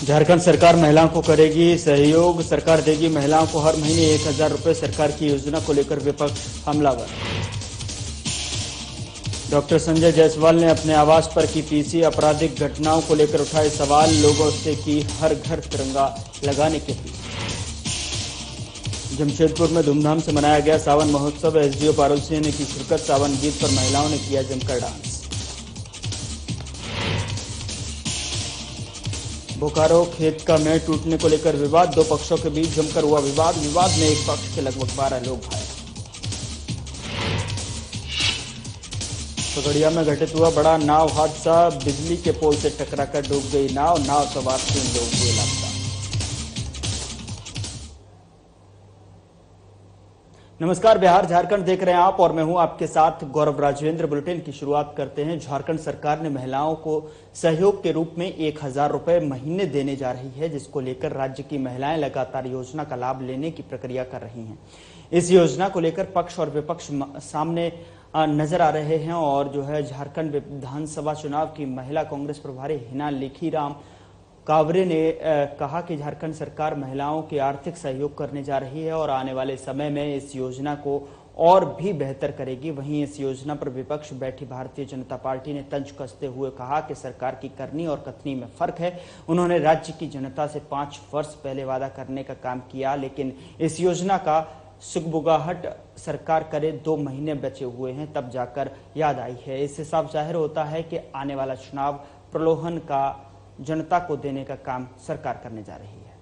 झारखंड सरकार महिलाओं को करेगी सहयोग। सरकार देगी महिलाओं को हर महीने 1000 रुपए। सरकार की योजना को लेकर विपक्ष हमलावर। डॉक्टर संजय जायसवाल ने अपने आवास पर की पीसी। आपराधिक घटनाओं को लेकर उठाए सवाल। लोगों से की हर घर तिरंगा लगाने की अपील। जमशेदपुर में धूमधाम से मनाया गया सावन महोत्सव। एसडीओ पारुल सिंह ने की शिरकत। सावन गीत पर महिलाओं ने किया जमकर डांस। बोकारो खेत का मेड़ टूटने को लेकर विवाद। दो पक्षों के बीच जमकर हुआ विवाद। विवाद में एक पक्ष के लगभग 12 लोग घायल। खगड़िया में घटित हुआ बड़ा नाव हादसा। बिजली के पोल से टकराकर डूब गई नाव। नाव सवार 3 लोग हुए लापता। नमस्कार, बिहार झारखंड देख रहे हैं आप और मैं हूं आपके साथ गौरव राजेंद्र। बुलेटिन की शुरुआत करते हैं। झारखंड सरकार ने महिलाओं को सहयोग के रूप में 1000 रुपए महीने देने जा रही है, जिसको लेकर राज्य की महिलाएं लगातार योजना का लाभ लेने की प्रक्रिया कर रही हैं। इस योजना को लेकर पक्ष और विपक्ष सामने नजर आ रहे हैं और जो है झारखंड विधानसभा चुनाव की महिला कांग्रेस प्रभारी हिना लेखीराम कावरे ने कहा कि झारखंड सरकार महिलाओं के आर्थिक सहयोग करने जा रही है और आने वाले समय में इस योजना को और भी बेहतर करेगी। वहीं इस योजना पर विपक्ष बैठी भारतीय जनता पार्टी ने तंज कसते हुए कहा कि सरकार की करनी और कथनी में फर्क है। उन्होंने राज्य की जनता से 5 वर्ष पहले वादा करने का काम किया, लेकिन इस योजना का सुगबुगाहट सरकार करे 2 महीने बचे हुए हैं तब जाकर याद आई है। इससे साफ जाहिर होता है कि आने वाला चुनाव प्रलोभन का जनता को देने का काम सरकार करने जा रही है।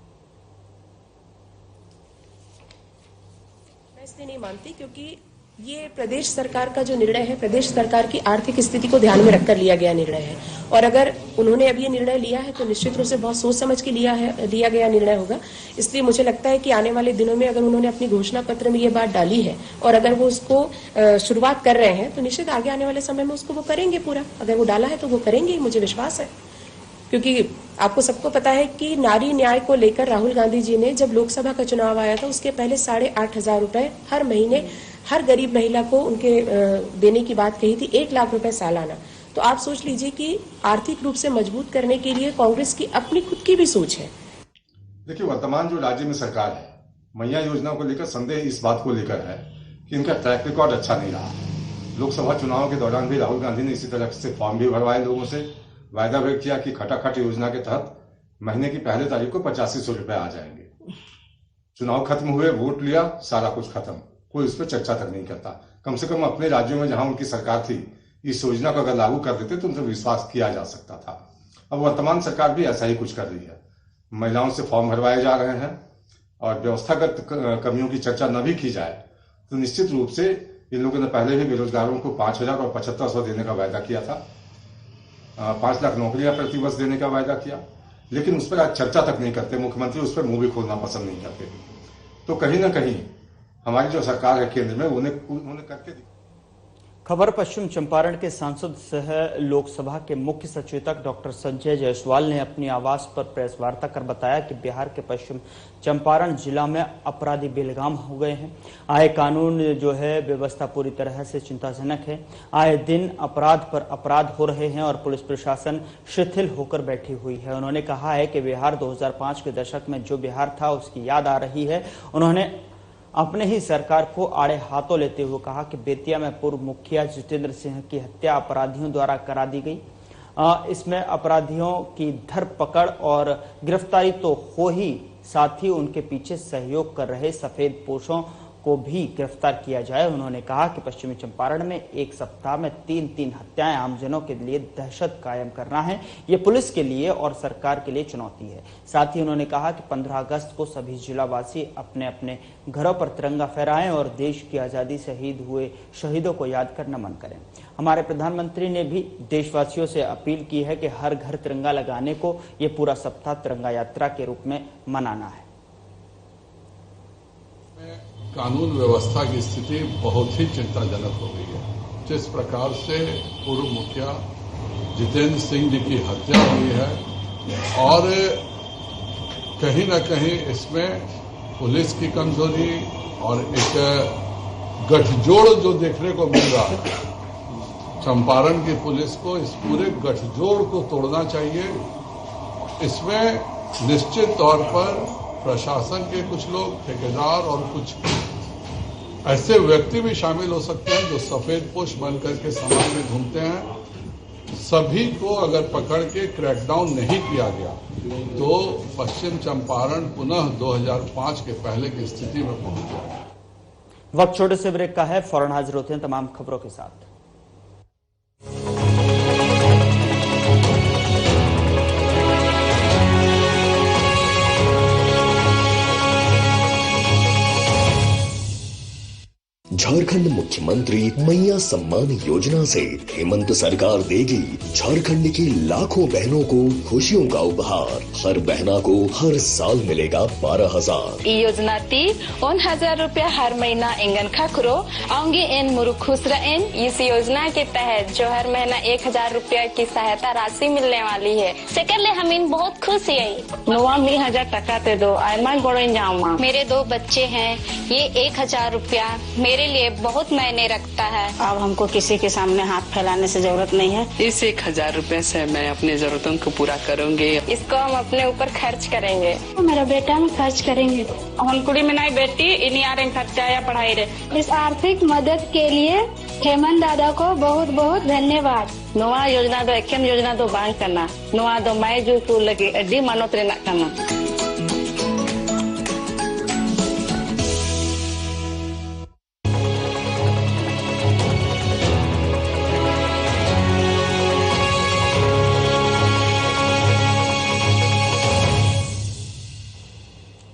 मैं इसलिए नहीं मानती क्योंकि ये प्रदेश सरकार का जो निर्णय है, प्रदेश सरकार की आर्थिक स्थिति को ध्यान में रखकर लिया गया निर्णय है और अगर उन्होंने अब ये निर्णय लिया है तो निश्चित रूप से बहुत सोच समझ के लिया गया निर्णय होगा। इसलिए मुझे लगता है कि आने वाले दिनों में अगर उन्होंने अपनी घोषणा पत्र में ये बात डाली है और अगर वो उसको शुरुआत कर रहे हैं तो निश्चित आगे आने वाले समय में उसको वो करेंगे पूरा। अगर वो डाला है तो वो करेंगे, मुझे विश्वास है। क्योंकि आपको सबको पता है कि नारी न्याय को लेकर राहुल गांधी जी ने जब लोकसभा का चुनाव आया था उसके पहले 8,500 रुपए हर महीने हर गरीब महिला को उनके देने की बात कही थी, 1 लाख रुपए सालाना। तो आप सोच लीजिए कि आर्थिक रूप से मजबूत करने के लिए कांग्रेस की अपनी खुद की भी सोच है। देखिए, वर्तमान जो राज्य में सरकार है, मैया योजना को लेकर संदेह इस बात को लेकर है कि इनका ट्रैक रिकॉर्ड अच्छा नहीं रहा। लोकसभा चुनाव के दौरान भी राहुल गांधी ने इसी तरह से फॉर्म भी भरवाए, लोगों से वायदा व्यक्त किया कि खटाखट योजना के तहत महीने की पहले तारीख को 8500 रुपए आ जाएंगे। चुनाव खत्म हुए, वोट लिया, सारा कुछ खत्म, कोई इस पर चर्चा तक नहीं करता। कम से कम अपने राज्यों में जहां उनकी सरकार थी, इस योजना को अगर लागू कर देते तो उनसे विश्वास किया जा सकता था। अब वर्तमान सरकार भी ऐसा ही कुछ कर रही है। महिलाओं से फॉर्म भरवाए जा रहे हैं और व्यवस्थागत कमियों की चर्चा न भी की जाए तो निश्चित रूप से इन लोगों ने पहले भी बेरोजगारों को 5000 और 7500 देने का वायदा किया था, 5 लाख नौकरियां प्रतिवर्ष देने का वायदा किया, लेकिन उस पर आज चर्चा तक नहीं करते। मुख्यमंत्री उस पर मुंह भी खोलना पसंद नहीं करते। तो कहीं ना कहीं हमारी जो सरकार है केंद्र में, उन्होंने करके खबर पश्चिम चंपारण के सांसद सह लोकसभा के मुख्य सचेतक डॉक्टर संजय जायसवाल ने अपनी आवास पर प्रेस वार्ता कर बताया कि बिहार के पश्चिम चंपारण जिला में अपराधी बेलगाम हो गए हैं। आए कानून जो है व्यवस्था पूरी तरह से चिंताजनक है। आए दिन अपराध पर अपराध हो रहे हैं और पुलिस प्रशासन शिथिल होकर बैठी हुई है। उन्होंने कहा है कि बिहार 2005 के दशक में जो बिहार था उसकी याद आ रही है। उन्होंने अपने ही सरकार को आड़े हाथों लेते हुए कहा कि बेतिया में पूर्व मुखिया जितेंद्र सिंह की हत्या अपराधियों द्वारा करा दी गई। इसमें अपराधियों की धरपकड़ और गिरफ्तारी तो हो ही, साथ ही उनके पीछे सहयोग कर रहे सफेद पोशों को भी गिरफ्तार किया जाए। उन्होंने कहा कि पश्चिमी चंपारण में एक सप्ताह में 3 हत्याएं आमजनों के लिए दहशत कायम करना है। ये पुलिस के लिए और सरकार के लिए चुनौती है। साथ ही उन्होंने कहा कि 15 अगस्त को सभी जिलावासी अपने अपने घरों पर तिरंगा फहराएं और देश की आजादी शहीद हुए शहीदों को याद कर नमन करें। हमारे प्रधानमंत्री ने भी देशवासियों से अपील की है कि हर घर तिरंगा लगाने को ये पूरा सप्ताह तिरंगा यात्रा के रूप में मनाना है। कानून व्यवस्था की स्थिति बहुत ही चिंताजनक हो गई है। जिस प्रकार से पूर्व मुखिया जितेंद्र सिंह जी की हत्या हुई है और कहीं न कहीं इसमें पुलिस की कमजोरी और एक गठजोड़ जो देखने को मिल रहा है, चंपारण की पुलिस को इस पूरे गठजोड़ को तोड़ना चाहिए। इसमें निश्चित तौर पर प्रशासन के कुछ लोग, ठेकेदार और कुछ ऐसे व्यक्ति भी शामिल हो सकते हैं जो सफेद पोश बनकर के समाज में घूमते हैं। सभी को अगर पकड़ के क्रैकडाउन नहीं किया गया तो पश्चिम चंपारण पुनः 2005 के पहले की स्थिति में पहुंच जाएगा। वक्त छोटे से ब्रेक का है, फौरन हाजिर होते हैं तमाम खबरों के साथ। झारखंड मुख्यमंत्री मैया सम्मान योजना से हेमंत सरकार देगी झारखंड की लाखों बहनों को खुशियों का उपहार। हर बहना को हर साल मिलेगा 12,000। योजना ती 1,000 रुपया हर महीना इंगन खखरो आऊंगी इन मुरु खुश रहें। इस योजना के तहत जो हर महीना 1,000 रुपया की सहायता राशि मिलने वाली है। सेकंड हम इन बहुत खुश है। नोवा 1,000 टका ते दो आयमा गोड़े जाऊँ। मेरे 2 बच्चे हैं, ये 1,000 रुपया मेरे लिए बहुत मायने रखता है। अब हमको किसी के सामने हाथ फैलाने से जरूरत नहीं है। इस 1,000 रुपए से मैं अपनी जरूरतों को पूरा करूंगी। इसको हम अपने ऊपर खर्च करेंगे। मेरा बेटा में खर्च करेंगे। हम कुड़ी में नहीं बेटी इन्हीं आ रहे खर्चा या पढ़ाई रे। इस आर्थिक मदद के लिए हेमंत दादा को बहुत बहुत धन्यवाद। नोआ योजना दो एकेम योजना दो बांग करना नोआ दो माय जो को लगे अड्डी मानोत रे ना करना।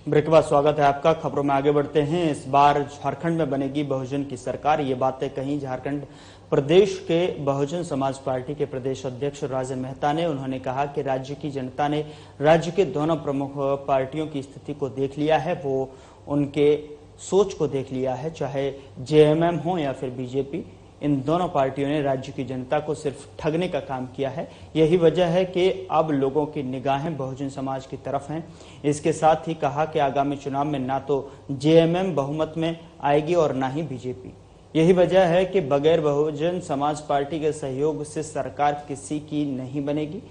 ब्रेक के बाद स्वागत है आपका। खबरों में आगे बढ़ते हैं। इस बार झारखंड में बनेगी बहुजन की सरकार, ये बातें कही झारखंड प्रदेश के बहुजन समाज पार्टी के प्रदेश अध्यक्ष राजन मेहता ने। उन्होंने कहा कि राज्य की जनता ने राज्य के दोनों प्रमुख पार्टियों की स्थिति को देख लिया है, वो उनके सोच को देख लिया है, चाहे जेएमएम हो या फिर बीजेपी। इन दोनों पार्टियों ने राज्य की जनता को सिर्फ ठगने का काम किया है। यही वजह है कि अब लोगों की निगाहें बहुजन समाज की तरफ हैं। इसके साथ ही कहा कि आगामी चुनाव में ना तो जेएमएम बहुमत में आएगी और ना ही बीजेपी। यही वजह है कि बगैर बहुजन समाज पार्टी के सहयोग से सरकार किसी की नहीं बनेगी।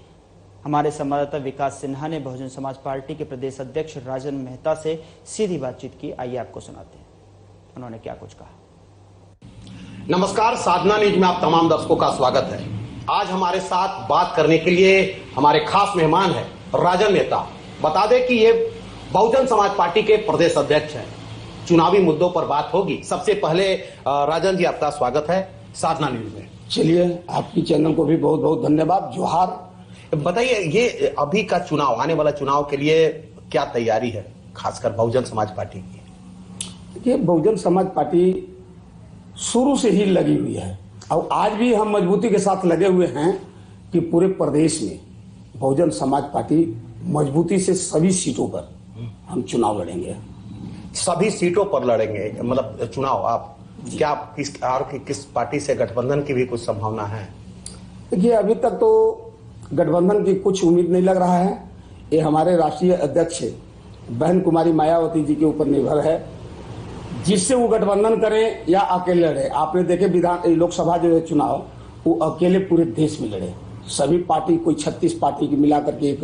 हमारे संवाददाता विकास सिन्हा ने बहुजन समाज पार्टी के प्रदेश अध्यक्ष राजन मेहता से सीधी बातचीत की। आइए आपको सुनाते हैं उन्होंने क्या कुछ कहा। नमस्कार, साधना न्यूज में आप तमाम दर्शकों का स्वागत है। आज हमारे साथ बात करने के लिए हमारे खास मेहमान है राजन मेहता। बता दें कि ये बहुजन समाज पार्टी के प्रदेश अध्यक्ष हैं। चुनावी मुद्दों पर बात होगी। सबसे पहले राजन जी, आपका स्वागत है साधना न्यूज में। चलिए, आपकी चैनल को भी बहुत बहुत धन्यवाद, जोहार। बताइए, ये अभी का चुनाव, आने वाला चुनाव के लिए क्या तैयारी है, खासकर बहुजन समाज पार्टी की? देखिए, बहुजन समाज पार्टी शुरू से ही लगी हुई है और आज भी हम मजबूती के साथ लगे हुए हैं कि पूरे प्रदेश में बहुजन समाज पार्टी मजबूती से सभी सीटों पर हम चुनाव लड़ेंगे। सभी सीटों पर लड़ेंगे मतलब चुनाव। आप क्या किस पार्टी से गठबंधन की भी कुछ संभावना है? देखिए, अभी तक तो गठबंधन की कुछ उम्मीद नहीं लग रहा है। ये हमारे राष्ट्रीय अध्यक्ष बहन कुमारी मायावती जी के ऊपर निर्भर है, जिससे वो गठबंधन करें या अकेले लड़े। आपने देखे लोकसभा जो है चुनाव, वो अकेले पूरे देश में लड़े। सभी पार्टी, कोई 36 पार्टी की मिलाकर के एक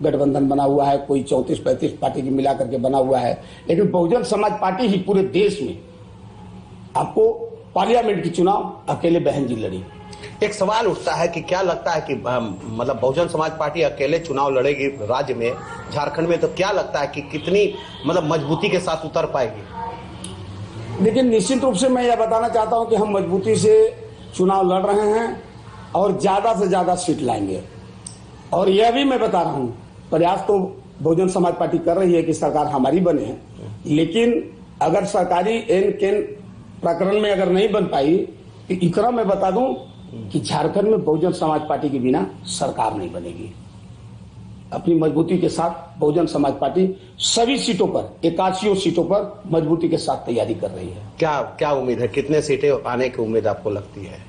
गठबंधन बना हुआ है, कोई 34-35 पार्टी की मिलाकर के बना हुआ है, लेकिन बहुजन समाज पार्टी ही पूरे देश में आपको पार्लियामेंट की चुनाव अकेले बहन जी लड़ी। एक सवाल उठता है कि क्या लगता है कि मतलब बहुजन समाज पार्टी अकेले चुनाव लड़ेगी राज्य में, झारखंड में, तो क्या लगता है कि कितनी मतलब मजबूती के साथ उतर पाएगी? लेकिन निश्चित रूप से मैं यह बताना चाहता हूं कि हम मजबूती से चुनाव लड़ रहे हैं और ज्यादा से ज्यादा सीट लाएंगे। और यह भी मैं बता रहा हूं, प्रयास तो बहुजन समाज पार्टी कर रही है कि सरकार हमारी बने, लेकिन अगर सरकारी एन केन प्रकरण में अगर नहीं बन पाई तो इकरा मैं बता दूं कि झारखंड में बहुजन समाज पार्टी के बिना सरकार नहीं बनेगी। अपनी मजबूती के साथ बहुजन समाज पार्टी सभी सीटों पर, 81 सीटों पर मजबूती के साथ तैयारी कर रही है। क्या उम्मीद है, कितने सीटें आने की उम्मीद आपको लगती है?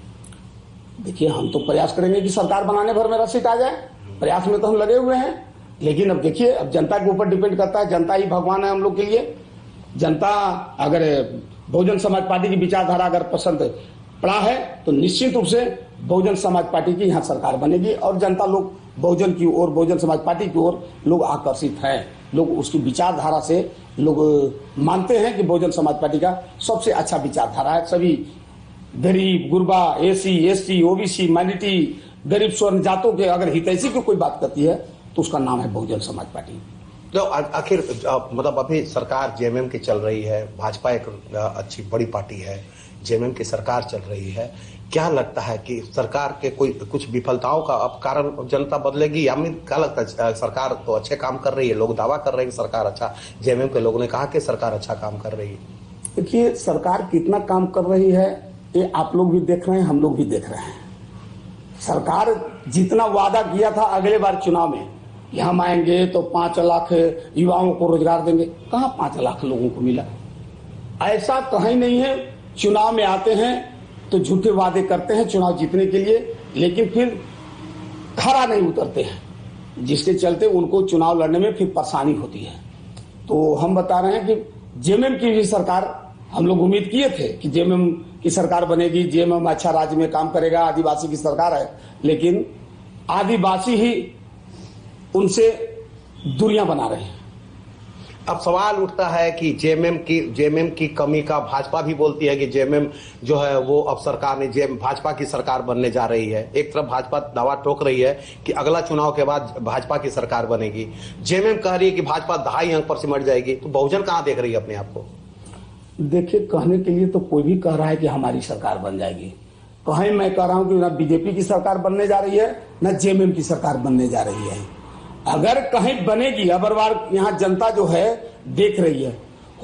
देखिए, हम तो प्रयास करेंगे कि सरकार बनाने भर मेरा सीट आ जाए। प्रयास में तो हम लगे हुए हैं, लेकिन अब देखिए, अब जनता के ऊपर डिपेंड करता है। जनता ही भगवान है हम लोग के लिए। जनता अगर बहुजन समाज पार्टी की विचारधारा अगर पसंद पड़ा है तो निश्चित रूप से बहुजन समाज पार्टी की यहाँ सरकार बनेगी और जनता लोग बहुजन की ओर, बहुजन समाज पार्टी की ओर लोग आकर्षित हैं। लोग उसकी विचारधारा से लोग मानते हैं कि बहुजन समाज पार्टी का सबसे अच्छा विचारधारा है। सभी गरीब, गुरबा, एसी, एसटी, ओबीसी, माइनॉरिटी, गरीब स्वर्ण जातों के अगर हितैषी की कोई बात करती है तो उसका नाम है बहुजन समाज पार्टी। तो आखिर मतलब अभी सरकार जेएमएम की चल रही है, भाजपा एक अच्छी बड़ी पार्टी है, जेएमएम की सरकार चल रही है, क्या लगता है कि सरकार के कोई कुछ विफलताओं का अब कारण जनता बदलेगी, या क्या लगता है सरकार तो अच्छे काम कर रही है, लोग दावा कर रहे हैं कि सरकार अच्छा, जेएमएम के लोगों ने कहा कि सरकार अच्छा काम कर रही है। देखिए, सरकार कितना काम कर रही है ये आप लोग भी देख रहे हैं, हम लोग भी देख रहे हैं। सरकार जितना वादा किया था अगले बार चुनाव में कि हम आएंगे तो 5 लाख युवाओं को रोजगार देंगे, कहां 5 लाख लोगों को मिला? ऐसा कहीं नहीं है। चुनाव में आते हैं तो झूठे वादे करते हैं चुनाव जीतने के लिए, लेकिन फिर खरा नहीं उतरते हैं, जिसके चलते उनको चुनाव लड़ने में फिर परेशानी होती है। तो हम बता रहे हैं कि जेएमएम की भी सरकार, हम लोग उम्मीद किए थे कि जेएमएम की सरकार बनेगी, जेएमएम अच्छा राज्य में काम करेगा, आदिवासी की सरकार है, लेकिन आदिवासी ही उनसे दूरियां बना रहे हैं। अब सवाल उठता है कि जेएमएम की कमी का भाजपा भी बोलती है कि जेएमएम जो है वो अब सरकार ने भाजपा की सरकार बनने जा रही है। एक तरफ भाजपा दावा ठोक रही है कि अगला चुनाव के बाद भाजपा की सरकार बनेगी, जेएमएम कह रही है कि भाजपा 2.5 अंक पर सिमट जाएगी। तो बहुजन कहां देख रही है अपने आप को? देखिए, कहने के लिए तो कोई भी कह रहा है कि हमारी सरकार बन जाएगी। कहीं मैं कह रहा हूं कि ना बीजेपी की सरकार बनने जा रही है, ना जेएमएम की सरकार बनने जा रही है। अगर कहीं बनेगी, अबरवार यहाँ जनता जो है देख रही है,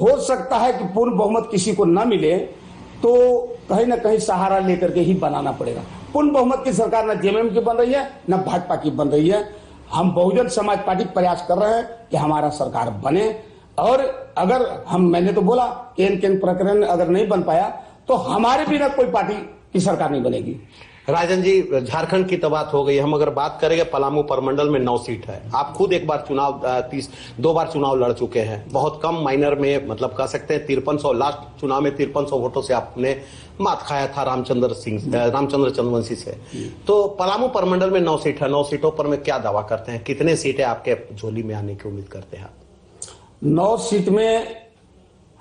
हो सकता है कि पूर्ण बहुमत किसी को न मिले तो कहीं ना कहीं सहारा लेकर के ही बनाना पड़ेगा। पूर्ण बहुमत की सरकार न जेएमएम की बन रही है, न भाजपा की बन रही है। हम बहुजन समाज पार्टी प्रयास कर रहे हैं कि हमारा सरकार बने, और अगर मैंने तो बोला केन प्रकरण अगर नहीं बन पाया तो हमारे बिना कोई पार्टी की सरकार नहीं बनेगी। राजन जी, झारखंड की तो बात हो गई, हम अगर बात करेंगे पलामू परमंडल में 9 सीट है। आप खुद एक बार चुनाव 2 बार चुनाव लड़ चुके हैं, बहुत कम माइनर में, मतलब कह सकते हैं 5300, लास्ट चुनाव में 5300 वोटों से आपने मात खाया था रामचंद्र चंद्रवंशी से। तो पलामू परमंडल में 9 सीट है, 9 सीटों पर में क्या दावा करते हैं, कितने सीटें आपके झोली में आने की उम्मीद करते हैं? 9 सीट में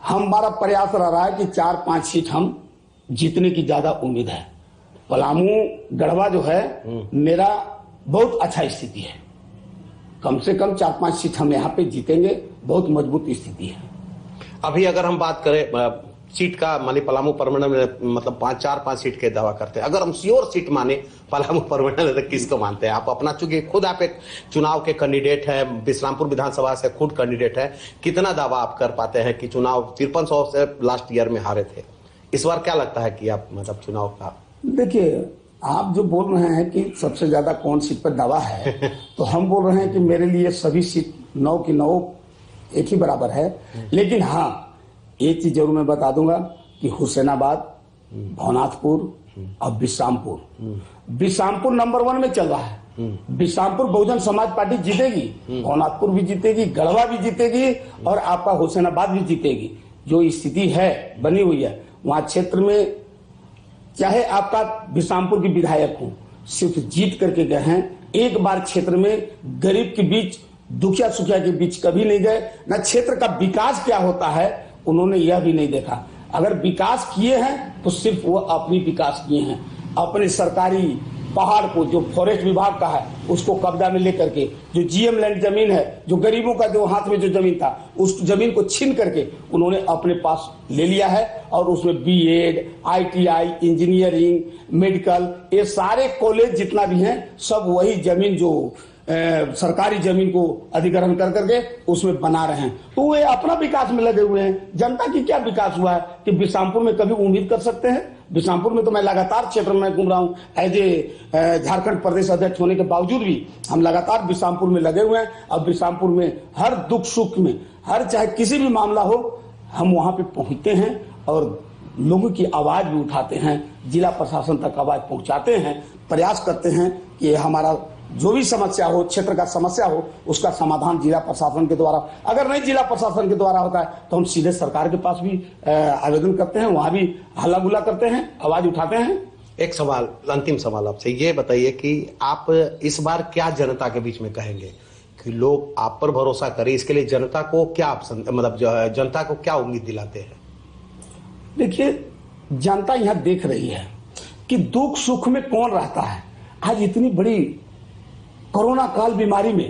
हमारा प्रयास रहा है कि 4-5 सीट हम जीतने की ज्यादा उम्मीद है। पलामू गढ़वा जो है मेरा बहुत अच्छा स्थिति है, कम से कम 4-5 सीट हम यहाँ पे जीतेंगे, बहुत मजबूत स्थिति है। अभी अगर हम बात करें सीट का, मानी पलामू परमंडल में मतलब 4-5 सीट के दावा करते हैं, अगर हम श्योर सीट माने पलामू परमंडल तो किसको मानते हैं आप अपना? चूंकि खुद आप एक चुनाव के कैंडिडेट है, बिस्रामपुर विधानसभा से खुद कैंडिडेट है, कितना दावा आप कर पाते हैं कि चुनाव 5300 से लास्ट ईयर में हारे थे, इस बार क्या लगता है कि आप मतलब चुनाव का? देखिए, आप जो बोल रहे हैं कि सबसे ज्यादा कौन सीट पर दावा है तो हम बोल रहे हैं कि मेरे लिए सभी सीट 9 की 9 एक ही बराबर है। लेकिन हाँ, एक चीज जरूर मैं बता दूंगा कि हुसैनाबाद, भवनाथपुर और बिश्रामपुर नंबर 1 में चल रहा है। बिश्रामपुर बहुजन समाज पार्टी जीतेगी, भवनाथपुर भी जीतेगी, गढ़वा भी जीतेगी और आपका हुसैनाबाद भी जीतेगी। जो स्थिति है बनी हुई है वहां क्षेत्र में, चाहे आपका बिश्रामपुर के विधायक हो, सिर्फ जीत करके गए हैं। एक बार क्षेत्र में गरीब के बीच, दुखिया सुखिया के बीच कभी नहीं गए, न क्षेत्र का विकास क्या होता है उन्होंने यह भी नहीं देखा। अगर विकास किए हैं तो सिर्फ वो अपनी विकास किए हैं, अपने सरकारी पहाड़ को, जो फॉरेस्ट विभाग का है उसको कब्जा में लेकर के, जो जीएम लैंड जमीन है, जो गरीबों का जो हाथ में जो जमीन था उस जमीन को छीन करके उन्होंने अपने पास ले लिया है। और उसमें बीएड, आईटीआई, इंजीनियरिंग, मेडिकल, ये सारे कॉलेज जितना भी हैं सब वही जमीन जो सरकारी जमीन को अधिग्रहण कर करके उसमें बना रहे हैं। तो वे अपना विकास में लगे हुए हैं। जनता की क्या विकास हुआ है कि बिश्रामपुर में कभी उम्मीद कर सकते हैं? बिश्रामपुर में तो मैं लगातार क्षेत्र में घूम रहा हूँ, एज ए झारखंड प्रदेश अध्यक्ष होने के बावजूद भी हम लगातार बिश्रामपुर में लगे हुए हैं। अब बिश्रामपुर में हर दुख सुख में, हर चाहे किसी भी मामला हो, हम वहां पे पहुंचते हैं और लोगों की आवाज भी उठाते हैं, जिला प्रशासन तक आवाज पहुंचाते हैं, प्रयास करते हैं कि हमारा जो भी समस्या हो, क्षेत्र का समस्या हो, उसका समाधान जिला प्रशासन के द्वारा, अगर नहीं जिला प्रशासन के द्वारा होता है तो हम सीधे सरकार के पास भी आवेदन करते हैं, वहां भी हल्ला गुल्ला करते हैं, आवाज उठाते हैं। एक सवाल, अंतिम सवाल आपसे ये बताइए कि आप इस बार क्या जनता के बीच में कहेंगे कि लोग आप पर भरोसा करें, इसके लिए जनता को क्या मतलब जनता को क्या उम्मीद दिलाते हैं? देखिए, जनता यहां देख रही है कि दुख सुख में कौन रहता है। आज इतनी बड़ी कोरोना काल बीमारी में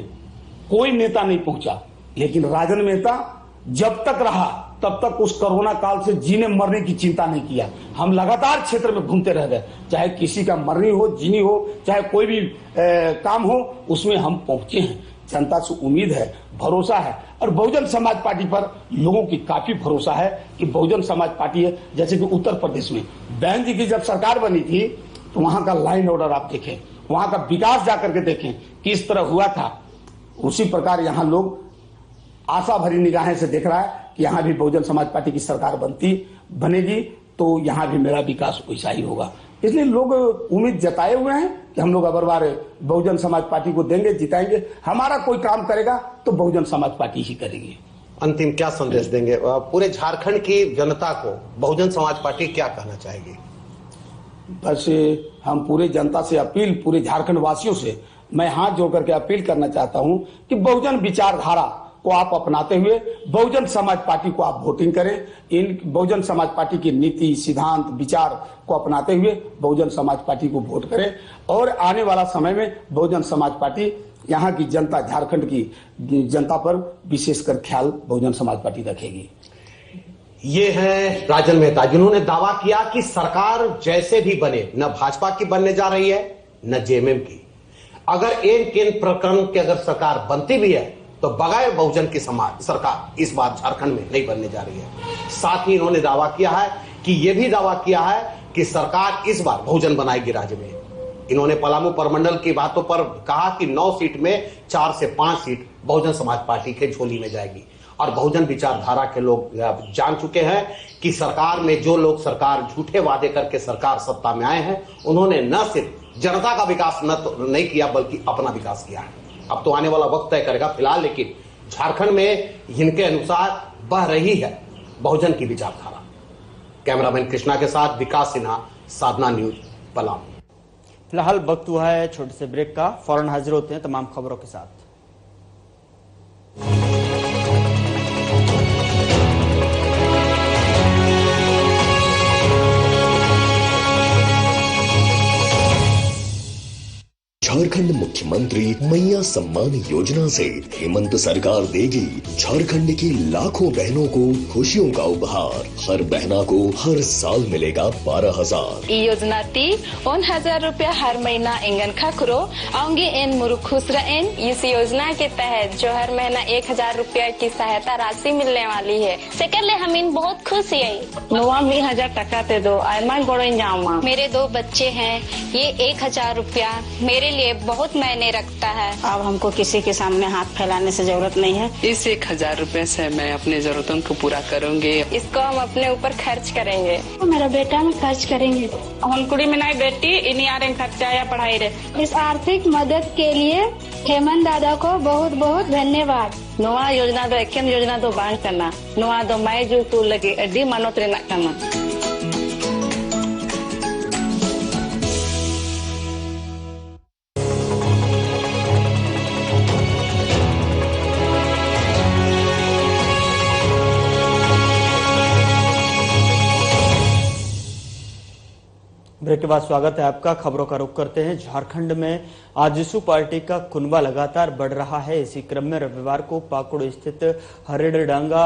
कोई नेता नहीं पहुंचा, लेकिन राजन मेहता जब तक रहा तब तक उस कोरोना काल से जीने मरने की चिंता नहीं किया। हम लगातार क्षेत्र में घूमते रह गए, चाहे किसी का मरनी हो, जीनी हो, चाहे कोई भी काम हो, उसमें हम पहुंचे हैं। जनता से उम्मीद है, भरोसा है, और बहुजन समाज पार्टी पर लोगों की काफी भरोसा है कि बहुजन समाज पार्टी है। जैसे कि उत्तर प्रदेश में बहन जी की जब सरकार बनी थी तो वहां का लाइन ऑर्डर आप देखें, वहां का विकास जाकर के देखें किस तरह हुआ था। उसी प्रकार यहाँ लोग आशा भरी निगाहें से देख रहा है कि यहाँ भी बहुजन समाज पार्टी की सरकार बनेगी तो यहाँ भी मेरा विकास वैसा ही होगा। इसलिए लोग उम्मीद जताए हुए हैं कि हम लोग अगर बार बहुजन समाज पार्टी को देंगे, जिताएंगे। हमारा कोई काम करेगा तो बहुजन समाज पार्टी ही करेगी। अंतिम क्या संदेश देंगे पूरे झारखंड की जनता को? बहुजन समाज पार्टी क्या कहना चाहेगी? बस हम पूरे जनता से अपील, पूरे झारखंड वासियों से मैं हाथ जोड़ करके अपील करना चाहता हूं कि बहुजन विचारधारा को आप अपनाते हुए बहुजन समाज पार्टी को आप वोटिंग करें। इन बहुजन समाज पार्टी की नीति, सिद्धांत, विचार को अपनाते हुए बहुजन समाज पार्टी को वोट करें, और आने वाला समय में बहुजन समाज पार्टी यहाँ की जनता, झारखंड की जनता पर विशेषकर ख्याल बहुजन समाज पार्टी रखेगी। ये है राजन मेहता, जिन्होंने दावा किया कि सरकार जैसे भी बने, न भाजपा की बनने जा रही है न जेएमएम की। अगर एक प्रकरण की अगर सरकार बनती भी है तो बगैर बहुजन की सरकार इस बार झारखंड में नहीं बनने जा रही है। साथ ही इन्होंने दावा किया है कि यह भी दावा किया है कि सरकार इस बार बहुजन बनाएगी राज्य में। इन्होंने पलामू प्रमंडल की बातों पर कहा कि 9 सीट में 4 से 5 सीट बहुजन समाज पार्टी के झोली में जाएगी। और बहुजन विचारधारा के लोग जान चुके हैं कि सरकार में जो लोग सरकार झूठे वादे करके सरकार सत्ता में आए हैं, उन्होंने न सिर्फ जनता का विकास नहीं किया बल्कि अपना विकास किया है। अब तो आने वाला वक्त तय करेगा। फिलहाल लेकिन झारखंड में इनके अनुसार बह रही है बहुजन की विचारधारा। कैमरामैन कृष्णा के साथ विकास सिन्हा, साधना न्यूज, पलामू। फिलहाल वक्त हुआ है छोटे से ब्रेक का, फौरन हाजिर होते हैं तमाम खबरों के साथ। झारखंड मुख्यमंत्री मैया सम्मान योजना से हेमंत सरकार देगी झारखंड की लाखों बहनों को खुशियों का उपहार। हर बहना को हर साल मिलेगा 12,000। ई योजना ती 1,000 रुपया हर महीना इंगन खा आऊंगी इन मुरुख खुश रहें। इस योजना के तहत जो हर महीना 1,000 रुपया की सहायता राशि मिलने वाली है। सेकंड हम इन बहुत खुश है। 1,000 टका ते दो आयमा गोड़े जाऊँ। मेरे 2 बच्चे हैं, ये 1,000 रुपया मेरे लिए बहुत मायने रखता है। अब हमको किसी के सामने हाथ फैलाने से जरूरत नहीं है। इस 1,000 रुपए से मैं अपनी जरूरतों को पूरा करूंगी। इसको हम अपने ऊपर खर्च करेंगे। तो मेरा बेटा में खर्च करेंगे। हम कुड़ी में नहीं बेटी इन्हीं आ रहे खर्चा या पढ़ाई रे। इस आर्थिक मदद के लिए हेमंत दादा को बहुत बहुत धन्यवाद। नोआ योजना दो एकेन योजना दो बांग करना, नोआ दो माय जो तू लगे अड्डी मानोत रेना करना। ब्रेक के बाद स्वागत है आपका। खबरों का रुख करते हैं। झारखंड में आजसू पार्टी का कुनबा लगातार बढ़ रहा है। इसी क्रम में रविवार को पाकुड़ स्थित हरिडडांगा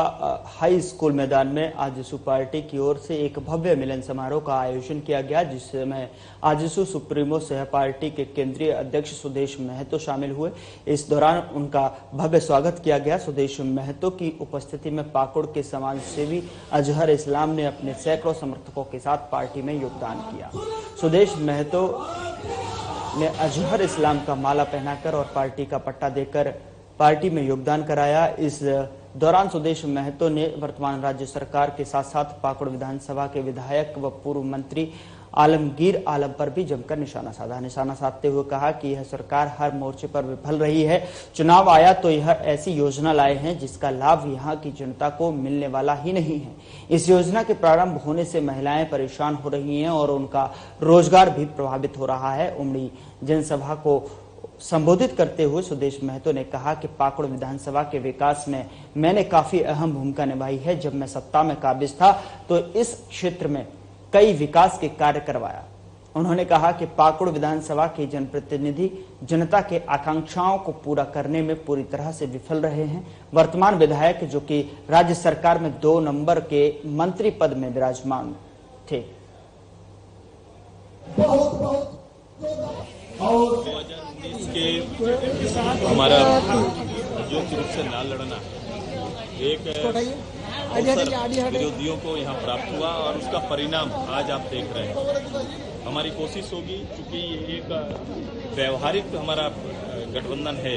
हाई स्कूल मैदान में आजसू पार्टी की ओर से एक भव्य मिलन समारोह का आयोजन किया गया, जिसमें आजसू सुप्रीमो सह पार्टी के केंद्रीय अध्यक्ष सुदेश महतो शामिल हुए। इस दौरान उनका भव्य स्वागत किया गया। सुदेश महतो की उपस्थिति में पाकुड़ के समाज सेवी अजहर इस्लाम ने अपने सैकड़ों समर्थकों के साथ पार्टी में योगदान किया। सुदेश महतो ने अजहर इस्लाम का माला पहनाकर और पार्टी का पट्टा देकर पार्टी में योगदान कराया। इस दौरान सुदेश महतो ने वर्तमान राज्य सरकार के साथ साथ पाकुड़ विधानसभा के विधायक व पूर्व मंत्री आलमगीर आलम पर भी जमकर निशाना साधा। निशाना साधते हुए कहा कि यह सरकार हर मोर्चे पर विफल रही है। चुनाव आया तो यह ऐसी योजना लाए हैं जिसका लाभ यहाँ की जनता को मिलने वाला ही नहीं है। इस योजना के प्रारंभ होने से महिलाएं परेशान हो रही हैं और उनका रोजगार भी प्रभावित हो रहा है। उमड़ी जनसभा को संबोधित करते हुए सुदेश महतो ने कहा कि पाकुड़ विधानसभा के विकास में मैंने काफी अहम भूमिका निभाई है। जब मैं सत्ता में काबिज था तो इस क्षेत्र में कई विकास के कार्य करवाया। उन्होंने कहा कि पाकुड़ विधानसभा के जनप्रतिनिधि जनता के आकांक्षाओं को पूरा करने में पूरी तरह से विफल रहे हैं। वर्तमान विधायक जो कि राज्य सरकार में 2 नंबर के मंत्री पद में विराजमान थे। 2019 के हमारा संयुक्त रूप से ना लड़ना एक अवसर विरोधियों को यहाँ प्राप्त हुआ और उसका परिणाम आज आप देख रहे हैं। हमारी कोशिश होगी, चूंकि ये एक व्यवहारिक हमारा गठबंधन है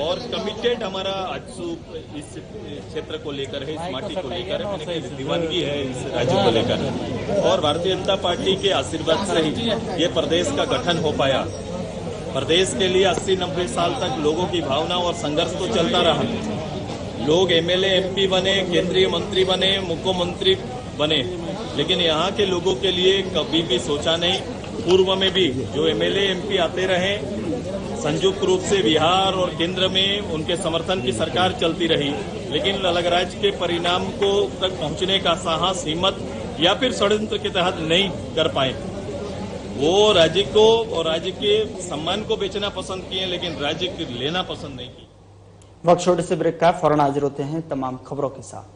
और कमिटेड हमारा आजसू इस क्षेत्र को लेकर है, इस माटी को लेकर है, मैंने दीवानगी है इस राज्य को लेकर। और भारतीय जनता पार्टी के आशीर्वाद से ही ये प्रदेश का गठन हो पाया। प्रदेश के लिए 80-90 साल तक लोगों की भावना और संघर्ष तो चलता रहा। लोग एमएलए एमपी बने, केंद्रीय मंत्री बने, मुख्यमंत्री बने, लेकिन यहाँ के लोगों के लिए कभी भी सोचा नहीं। पूर्व में भी जो एमएलए एमपी आते रहे, संयुक्त रूप से बिहार और केंद्र में उनके समर्थन की सरकार चलती रही, लेकिन अलग राज्य के परिणाम को तक पहुंचने का साहस, हिम्मत या फिर षड्यंत्र के तहत नहीं कर पाए। वो राज्य को और राज्य के सम्मान को बेचना पसंद किए, लेकिन राज्य को लेना पसंद नहीं किया। वक्त छोटे से ब्रेक का, फौरन हाजिर होते हैं तमाम खबरों के साथ।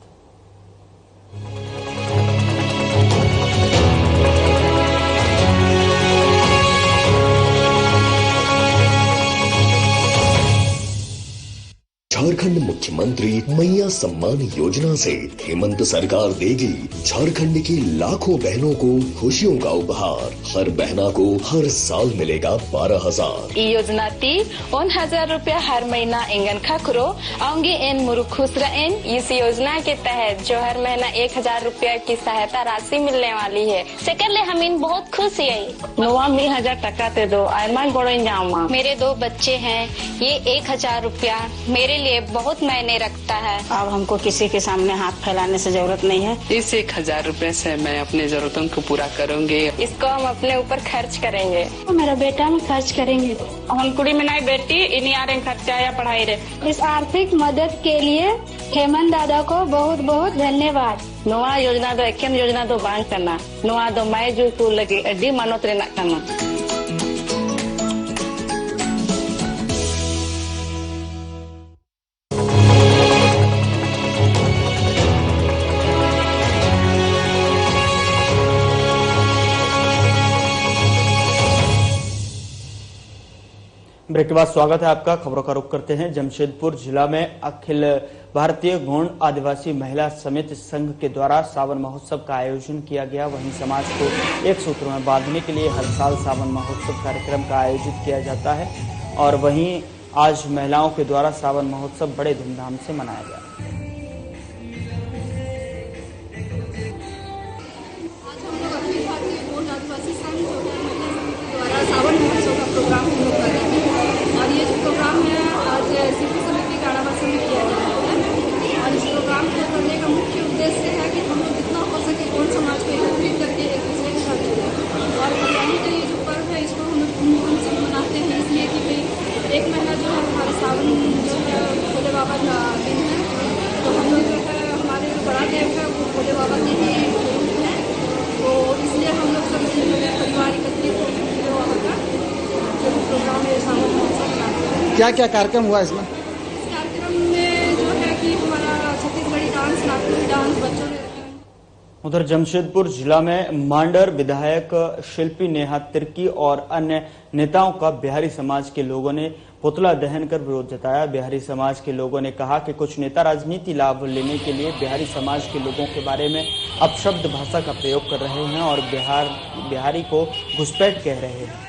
झारखंड मुख्यमंत्री मैया सम्मान योजना से हेमंत सरकार देगी झारखंड की लाखों बहनों को खुशियों का उपहार। हर बहना को हर साल मिलेगा 12,000। ई योजना ती 1,000 रुपया हर महीना इंगन खाकुरो आऊंगी इन मुरुखुसरा इन। इस योजना के तहत जो हर महीना 1,000 रुपया की सहायता राशि मिलने वाली है। सेकंडली हम इन बहुत खुश है। नोआ 1,000 टका ते दो आयमान गोड़ो जाऊंगा। मेरे 2 बच्चे हैं, ये 1,000 रुपया मेरे लिए बहुत मायने रखता है। अब हमको किसी के सामने हाथ फैलाने से जरूरत नहीं है। इस 1,000 रुपए से मैं अपने जरूरतों को पूरा करूंगी। इसको हम अपने ऊपर खर्च करेंगे। मेरा बेटा में खर्च करेंगे। हम कुड़ी में नहीं बेटी इन्हीं आ रहे खर्चा या पढ़ाई रे। इस आर्थिक मदद के लिए हेमंत दादा को बहुत बहुत धन्यवाद। नोआ योजना दो एक योजना दो बांध करना नोआ दो मैं जो को लगे अड्डी मानोत रे ना करना। ब्रेक के बाद स्वागत है आपका। खबरों का रुख करते हैं। जमशेदपुर जिला में अखिल भारतीय गौण आदिवासी महिला समिति संघ के द्वारा सावन महोत्सव का आयोजन किया गया। वहीं समाज को एक सूत्र में बांधने के लिए हर साल सावन महोत्सव कार्यक्रम का आयोजित किया जाता है और वहीं आज महिलाओं के द्वारा सावन महोत्सव बड़े धूमधाम से मनाया गया। सावन महोत्सव का प्रोग्राम हम लोग कर रहे हैं और ये जो प्रोग्राम है आज सिटी समिति गाड़ावासी में किया जा रहा है। और इस प्रोग्राम को करने का मुख्य उद्देश्य है कि हम लोग जितना हो सके गौड़ समाज को एकत्रित करके एक दूसरे के साथ जुड़े और महिलाओं का ये जो पर्व है इसको हम धूमधाम से मनाते हैं, इसलिए कि भाई 1 महीना जो है हमारे सावन जो है भोले बाबा का दिन है, तो हम लोग जो है हमारे जो बड़ा देव है वो भोले बाबा के ही है, तो इसलिए हम लोग सब परिवार एकत्रित होकर प्रोग्राम है सावन महोत्सव मनाते हैं। क्या क्या कार्यक्रम हुआ इसमें? इस कार्यक्रम में जो है कि हमारा छत्तीसगढ़ी डांस, नागपुरी डांस बच्चों ने। उधर जमशेदपुर जिला में मांडर विधायक शिल्पी नेहा तिर्की और अन्य नेताओं का बिहारी समाज के लोगों ने पुतला दहन कर विरोध जताया। बिहारी समाज के लोगों ने कहा कि कुछ नेता राजनीति लाभ लेने के लिए बिहारी समाज के लोगों के बारे में अपशब्द भाषा का प्रयोग कर रहे हैं और बिहारी को घुसपैठ कह रहे हैं,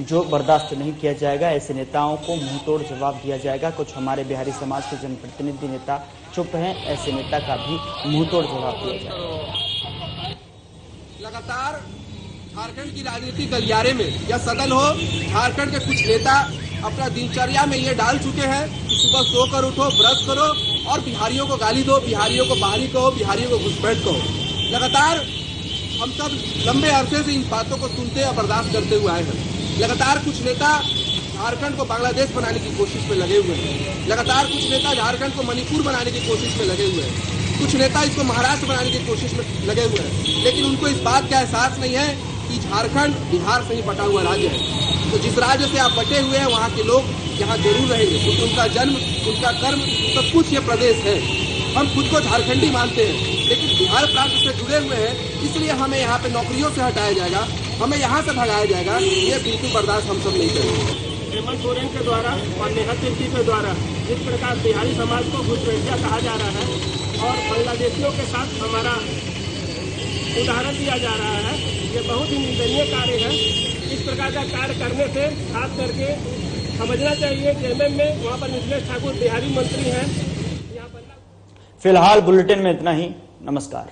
जो बर्दाश्त नहीं किया जाएगा। ऐसे नेताओं को मुंहतोड़ जवाब दिया जाएगा। कुछ हमारे बिहारी समाज के जनप्रतिनिधि नेता चुप हैं, ऐसे नेता का भी मुंहतोड़ जवाब दिया जाएगा। लगातार झारखंड की राजनीति गलियारे में या सदन हो, झारखंड के कुछ नेता अपना दिनचर्या में ये डाल चुके हैं कि सुबह सोकर उठो, ब्रश करो और बिहारियों को गाली दो, बिहारियों को बाहरी कहो, बिहारियों को घुसपैठ कहो। लगातार हम सब लंबे अरसे से इन बातों को सुनते और बर्दाश्त करते हुए आए हैं। लगातार कुछ नेता झारखंड को बांग्लादेश बनाने की कोशिश में लगे हुए हैं। लगातार कुछ नेता झारखंड को मणिपुर बनाने की कोशिश में लगे हुए हैं। कुछ नेता इसको महाराष्ट्र बनाने की कोशिश में लगे हुए हैं, लेकिन उनको इस बात का एहसास नहीं है कि झारखंड बिहार से ही बटा हुआ राज्य है। तो जिस राज्य से आप बटे हुए हैं वहाँ के लोग यहाँ जरूर रहेंगे, क्योंकि उनका जन्म, उनका कर्म, सब कुछ ये प्रदेश है। हम खुद को झारखंडी मानते हैं, लेकिन बिहार प्रांत से जुड़े हुए हैं, इसलिए हमें यहाँ पे नौकरियों से हटाया जाएगा, हमें यहाँ से भगाया जाएगा, ये बिल्कुल बर्दाश्त हम सब नहीं करेंगे। हेमंत सोरेन के द्वारा और नेहा तिर्की के द्वारा जिस प्रकार बिहारी समाज को घुसपैठिया कहा जा रहा है और बांग्लादेशियों के साथ हमारा उदाहरण दिया जा रहा है, ये बहुत ही निंदनीय कार्य है। इस प्रकार का कार्य करने से खास करके समझना चाहिए कि एमएम में वहाँ पर मिथिलेश ठाकुर बिहारी मंत्री हैं। फिलहाल बुलेटिन में इतना ही। नमस्कार।